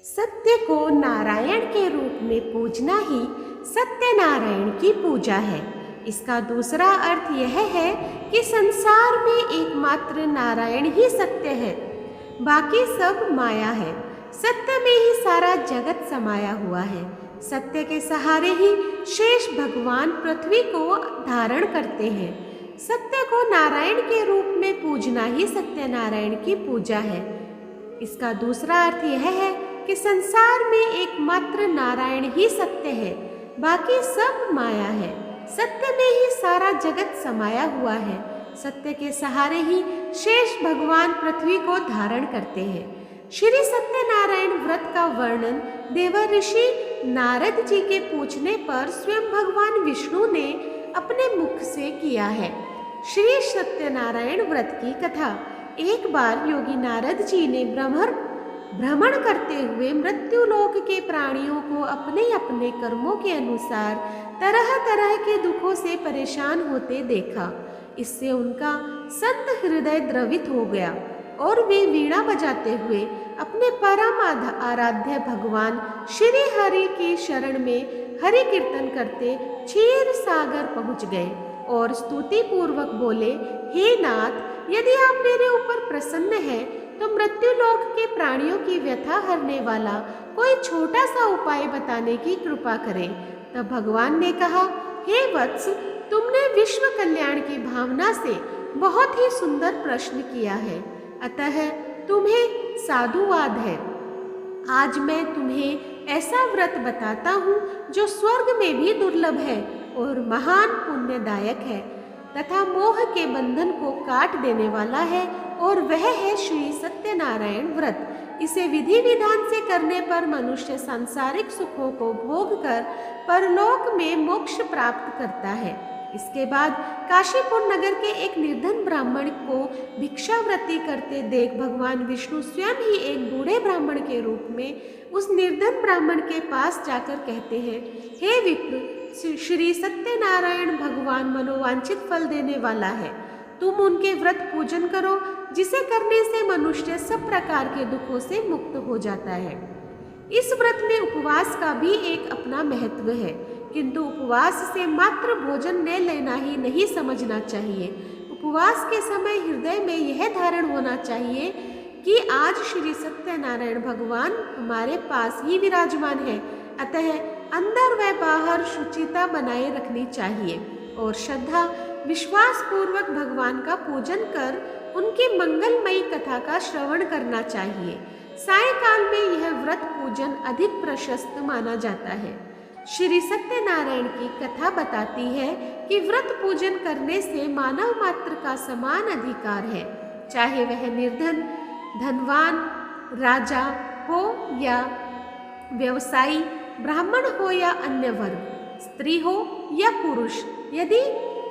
सत्य को नारायण के रूप में पूजना ही सत्यनारायण की पूजा है। इसका दूसरा अर्थ यह है कि संसार में एकमात्र नारायण ही सत्य है, बाकी सब माया है। सत्य में ही सारा जगत समाया हुआ है। सत्य के सहारे ही शेष भगवान पृथ्वी को धारण करते हैं। सत्य को नारायण के रूप में पूजना ही सत्यनारायण की पूजा है। इसका दूसरा अर्थ यह है कि संसार में एकमात्र नारायण ही सत्य है, बाकी सब माया है। सत्य में ही सारा जगत समाया हुआ है। सत्य के सहारे ही शेष भगवान पृथ्वी को धारण करते हैं। श्री सत्यनारायण व्रत का वर्णन देवर ऋषि नारद जी के पूछने पर स्वयं भगवान विष्णु ने अपने मुख से किया है। श्री सत्यनारायण व्रत की कथा। एक बार योगी नारद जी ने भ्रमण करते हुए मृत्युलोक के प्राणियों को अपने अपने कर्मों के अनुसार तरह तरह के दुखों से परेशान होते देखा। इससे उनका संत हृदय द्रवित हो गया और वे वीणा बजाते हुए अपने परम आराध्य भगवान श्री हरि की शरण में हरि कीर्तन करते क्षीर सागर पहुँच गए और स्तुति पूर्वक बोले, हे नाथ, यदि आप मेरे ऊपर प्रसन्न हैं तो मृत्युलोक के प्राणियों की व्यथा हरने वाला कोई छोटा सा उपाय बताने की कृपा करें। तब भगवान ने कहा, हे वत्स, तुमने विश्व कल्याण की भावना से बहुत ही सुंदर प्रश्न किया है, अतः तुम्हें साधुवाद है। आज मैं तुम्हें ऐसा व्रत बताता हूँ जो स्वर्ग में भी दुर्लभ है और महान पुण्यदायक है तथा मोह के बंधन को काट देने वाला है, और वह है श्री सत्यनारायण व्रत। इसे विधि विधान से करने पर मनुष्य सांसारिक सुखों को भोग कर परलोक में मोक्ष प्राप्त करता है। इसके बाद काशीपुर नगर के एक निर्धन ब्राह्मण को भिक्षावृत्ति करते देख भगवान विष्णु स्वयं ही एक बूढ़े ब्राह्मण के रूप में उस निर्धन ब्राह्मण के पास जाकर कहते हैं, हे विप्र, श्री सत्यनारायण भगवान मनोवांछित फल देने वाला है। तुम उनके व्रत पूजन करो, जिसे करने से मनुष्य सब प्रकार के दुखों से मुक्त हो जाता है। इस व्रत में उपवास का भी एक अपना महत्व है, किंतु उपवास से मात्र भोजन न लेना ही नहीं समझना चाहिए। उपवास के समय हृदय में यह धारण होना चाहिए कि आज श्री सत्यनारायण भगवान हमारे पास ही विराजमान है, अतः अंदर व बाहर शुचिता बनाए रखनी चाहिए और श्रद्धा विश्वास पूर्वक भगवान का पूजन कर उनकी मंगलमयी कथा का श्रवण करना चाहिए। सायंकाल में यह व्रत पूजन अधिक प्रशस्त माना जाता है। श्री सत्यनारायण की कथा बताती है कि व्रत पूजन करने से मानव मात्र का समान अधिकार है, चाहे वह निर्धन, धनवान, राजा हो या व्यवसायी, ब्राह्मण हो या अन्य वर्ग, स्त्री हो या पुरुष। यदि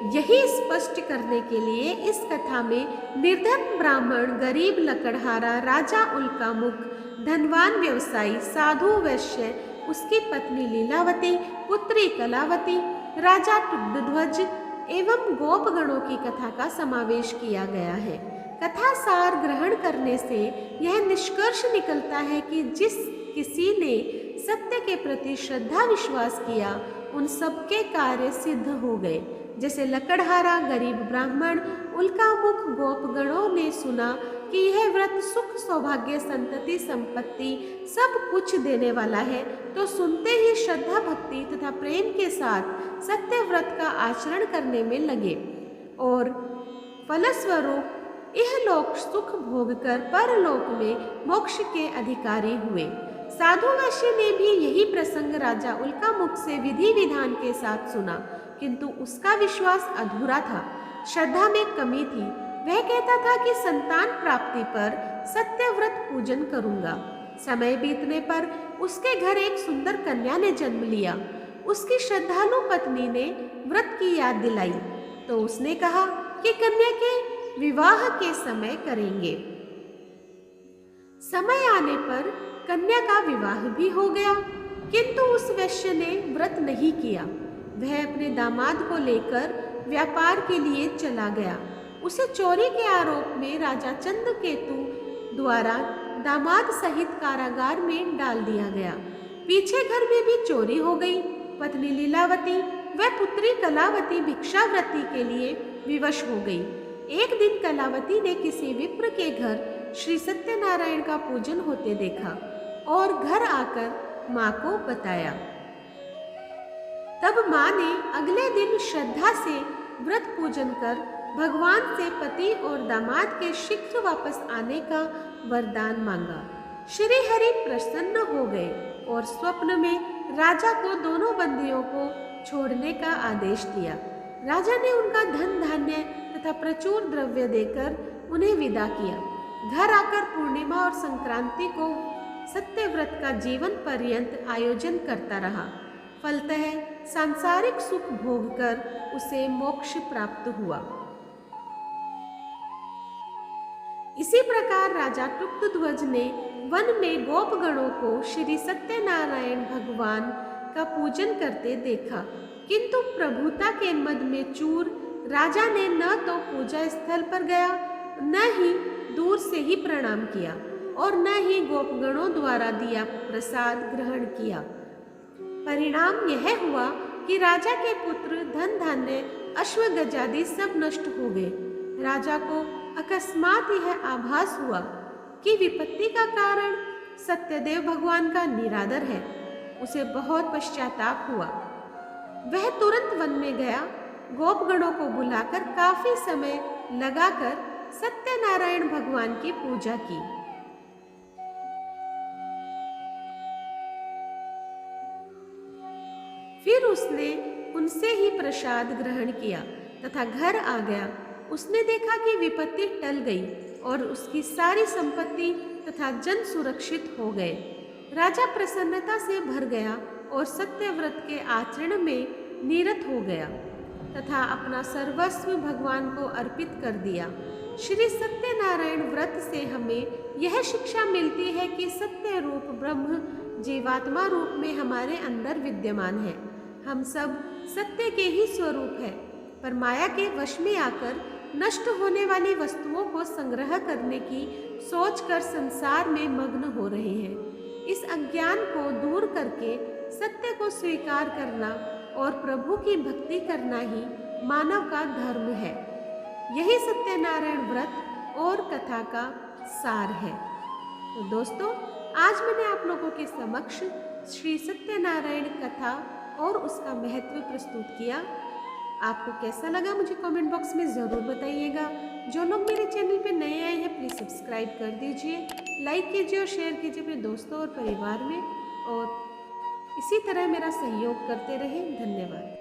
यही स्पष्ट करने के लिए इस कथा में निर्धन ब्राह्मण, गरीब लकड़हारा, राजा उल्कामुख, धनवान व्यवसायी, साधु वैश्य, उसकी पत्नी लीलावती, पुत्री कलावती, राजा टुड्डध्वज एवं गोपगणों की कथा का समावेश किया गया है। कथा सार ग्रहण करने से यह निष्कर्ष निकलता है कि जिस किसी ने सत्य के प्रति श्रद्धा विश्वास किया, उन सबके कार्य सिद्ध हो गए। जैसे लकड़हारा, गरीब ब्राह्मण, उल्कामुख गोपगणों ने सुना कि यह व्रत सुख, सौभाग्य, संतति, संपत्ति सब कुछ देने वाला है, तो सुनते ही श्रद्धा, भक्ति तथा प्रेम के साथ सत्य व्रत का आचरण करने में लगे और फलस्वरूप इहलोक सुख भोग कर परलोक में मोक्ष के अधिकारी हुए। साधु वैश्य ने भी यही प्रसंग राजा उल्कामुख से विधि विधान के साथ सुना, किंतु उसका विश्वास अधूरा था, श्रद्धा में कमी थी। वह कहता था कि संतान प्राप्ति पर सत्य व्रत पूजन करूंगा। समय बीतने पर उसके घर एक सुंदर कन्या ने जन्म लिया। उसकी श्रद्धालु पत्नी ने व्रत की याद दिलाई तो उसने कहा कि कन्या के विवाह के समय करेंगे। समय आने पर कन्या का विवाह भी हो गया, किंतु उस वैश्य ने व्रत नहीं किया। वह अपने दामाद को लेकर व्यापार के लिए चला गया। उसे चोरी के आरोप में राजा चंद्रकेतु द्वारा दामाद सहित कारागार में डाल दिया गया। पीछे घर में भी चोरी हो गई। पत्नी लीलावती व पुत्री कलावती भिक्षावृत्ति के लिए विवश हो गई। एक दिन कलावती ने किसी विप्र के घर श्री सत्यनारायण का पूजन होते देखा और घर आकर माँ को बताया। तब माँ ने अगले दिन श्रद्धा से व्रत पूजन कर भगवान से पति और दामाद के शीघ्र वापस आने का वरदान मांगा। श्री हरि प्रसन्न हो गए और स्वप्न में राजा को दोनों बंदियों को छोड़ने का आदेश दिया। राजा ने उनका धन धान्य तथा प्रचुर द्रव्य देकर उन्हें विदा किया। घर आकर पूर्णिमा और संक्रांति को सत्यव्रत का जीवन पर्यंत आयोजन करता रहा। फलतः सांसारिक सुख भोगकर उसे मोक्ष प्राप्त हुआ। इसी प्रकार राजा टुक्तध्वज ने वन में गोपगणों को श्री सत्यनारायण भगवान का पूजन करते देखा, किंतु प्रभुता के मद में चूर राजा ने न तो पूजा स्थल पर गया, न ही दूर से ही प्रणाम किया और न ही गोपगणों द्वारा दिया प्रसाद ग्रहण किया। परिणाम यह हुआ कि राजा के पुत्र, धन धान्य, अश्व गजादि सब नष्ट हो गए। राजा को अकस्मात यह आभास हुआ कि विपत्ति का कारण सत्यदेव भगवान का निरादर है। उसे बहुत पश्चाताप हुआ। वह तुरंत वन में गया, गोपगणों को बुलाकर काफी समय लगाकर सत्यनारायण भगवान की पूजा की। फिर उसने उनसे ही प्रसाद ग्रहण किया तथा घर आ गया। उसने देखा कि विपत्ति टल गई और उसकी सारी संपत्ति तथा जन सुरक्षित हो गए। राजा प्रसन्नता से भर गया और सत्यव्रत के आचरण में निरत हो गया तथा अपना सर्वस्व भगवान को अर्पित कर दिया। श्री सत्यनारायण व्रत से हमें यह शिक्षा मिलती है कि सत्य रूप ब्रह्म जीवात्मा रूप में हमारे अंदर विद्यमान है। हम सब सत्य के ही स्वरूप है, पर माया के वश में आकर नष्ट होने वाली वस्तुओं को संग्रह करने की सोचकर संसार में मग्न हो रहे हैं। इस अज्ञान को दूर करके सत्य को स्वीकार करना और प्रभु की भक्ति करना ही मानव का धर्म है। यही सत्यनारायण व्रत और कथा का सार है। तो दोस्तों, आज मैंने आप लोगों के समक्ष श्री सत्यनारायण कथा और उसका महत्व प्रस्तुत किया। आपको कैसा लगा मुझे कमेंट बॉक्स में ज़रूर बताइएगा। जो लोग मेरे चैनल पे नए आए हैं प्लीज़ सब्सक्राइब कर दीजिए, लाइक कीजिए और शेयर कीजिए अपने दोस्तों और परिवार में, और इसी तरह मेरा सहयोग करते रहें। धन्यवाद।